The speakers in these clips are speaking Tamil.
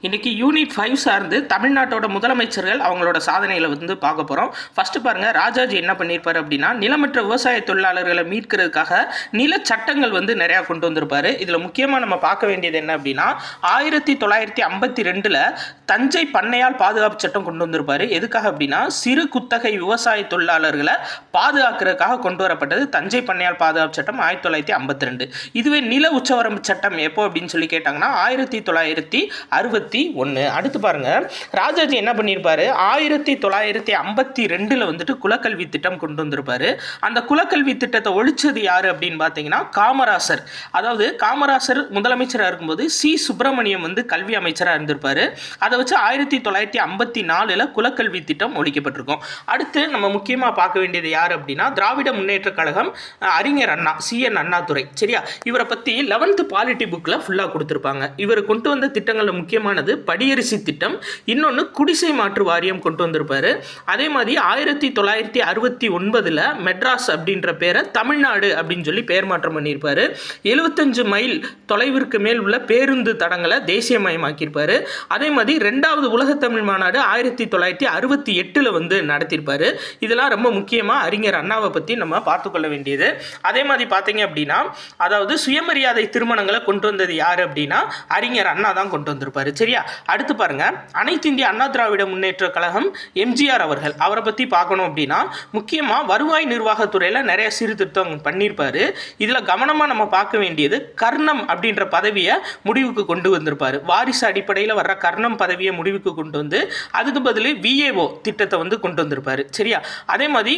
இன்னைக்கு யூனிட் 5 சார்ந்து தமிழ்நாட்டோட முதலமைச்சர்கள் அவங்களோட சாதனைகளை வந்து பார்க்க போகிறோம். ஃபர்ஸ்ட் பாருங்க, ராஜாஜி என்ன பண்ணியிருப்பாரு அப்படின்னா, நிலமற்ற விவசாய தொழிலாளர்களை மீட்கிறதுக்காக நில சட்டங்கள் வந்து நிறையா கொண்டு வந்திருப்பாரு. இதில் முக்கியமாக நம்ம பார்க்க வேண்டியது என்ன அப்படின்னா, 1952 தஞ்சை பண்ணையால் பாதுகாப்பு சட்டம் கொண்டு வந்திருப்பாரு. எதுக்காக அப்படின்னா, சிறு குத்தகை விவசாய தொழிலாளர்களை பாதுகாக்கிறதுக்காக கொண்டு வரப்பட்டது தஞ்சை பண்ணையால் பாதுகாப்பு சட்டம் 1952. இதுவே நில உச்சவரம்பு சட்டம் எப்போ அப்படின்னு சொல்லி கேட்டாங்கன்னா 1961. அடுத்து பாருங்க, ராஜாஜி என்ன பண்ணியிருப்பாரு, 1952 வந்துட்டு குலக்கல்வி திட்டம் கொண்டு வந்திருப்பாரு. அந்த குலக்கல்வி திட்டத்தை ஒழிச்சது யாரு அப்படின்னு பார்த்தீங்கன்னா காமராசர். அதாவது காமராசர் முதலமைச்சராக இருக்கும்போது சி சுப்பிரமணியம் வந்து கல்வி அமைச்சராக இருந்திருப்பாரு. அதை வச்சு 1954 குலக்கல்வி திட்டம் ஒழிக்கப்பட்டிருக்கும். அடுத்து நம்ம முக்கியமாக பார்க்க வேண்டியது யார் அப்படின்னா, திராவிட முன்னேற்ற கழகம், அறிஞர் அண்ணா, CN அண்ணாதுரை. சரியா, இவரை பற்றி 11th பாலிட்டி புக்கில் ஃபுல்லாக கொடுத்துருப்பாங்க. இவர் கொண்டு வந்த திட்டங்களில் முக்கியமானது படியரிசி திட்டம், இன்னொன்று குடிசை மாற்று வாரியம் கொண்டு வந்திருப்பாரு. அதே மாதிரி 1969 மெட்ராஸ் அப்படின்ற பேரை தமிழ்நாடு அப்படின்னு சொல்லி பெயர் மாற்றம் பண்ணியிருப்பாரு. 75 மைல் தொலைவிற்கு மேல் உள்ள பேருந்து தடங்களை தேசியமயமாக்கியிருப்பாரு. அதே மாதிரி 2வது உலக தமிழ் மாநாடு 1968 வந்து நடத்தியிருப்பாரு. இதெல்லாம் ரொம்ப முக்கியமாக அறிஞர் அண்ணாவை பற்றி நம்ம பார்த்துக்கொள்ள வேண்டியது. அதே மாதிரி பார்த்தீங்க அப்படின்னா, அதாவது சுயமரியாதை திருமணங்களை கொண்டு வந்தது யார் அப்படின்னா அறிஞர் அண்ணா தான் கொண்டு வந்திருப்பாரு. சரியா, அடுத்து பாருங்க, அனைத்து இந்திய அண்ணா திராவிட முன்னேற்ற கழகம் MGR அவர்கள், அவரை பற்றி பார்க்கணும் அப்படின்னா முக்கியமாக வருவாய் நிர்வாகத்துறையில் நிறைய சீர்திருத்தம் பண்ணியிருப்பாரு. இதில் கவனமாக நம்ம பார்க்க வேண்டியது கர்ணம் அப்படின்ற பதவியை முடிவுக்கு கொண்டு வந்திருப்பாரு. வாரிசு அடிப்படையில் வர்ற கர்ணம் பதவியை முடிவுக்கு கொண்டு வந்து அதுக்கு பதில் VAO திட்டத்தை வந்து கொண்டு வந்திருப்பாரு. சரியா, அதே மாதிரி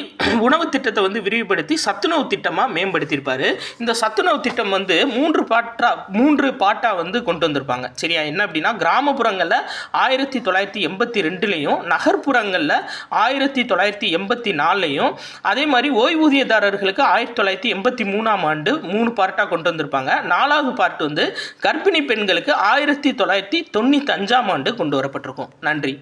உணவு திட்டத்தை வந்து விரிவுபடுத்தி சத்துணவு திட்டமாக மேம்படுத்தியிருப்பாரு. இந்த சத்துணவு திட்டம் வந்து மூன்று பாட்டா வந்து கொண்டு வந்திருப்பாங்க. சரியா, என்ன அப்படின்னா, கிராமப்புறங்களில் 1982 நகர்ப்புறங்களில் 1984, அதே மாதிரி ஓய்வூதியதாரர்களுக்கு 1983 3 பார்ட்டாக கொண்டு வந்திருப்பாங்க. 4வது பார்ட் வந்து கர்ப்பிணி பெண்களுக்கு 1995 கொண்டு வரப்பட்டிருக்கும். நன்றி.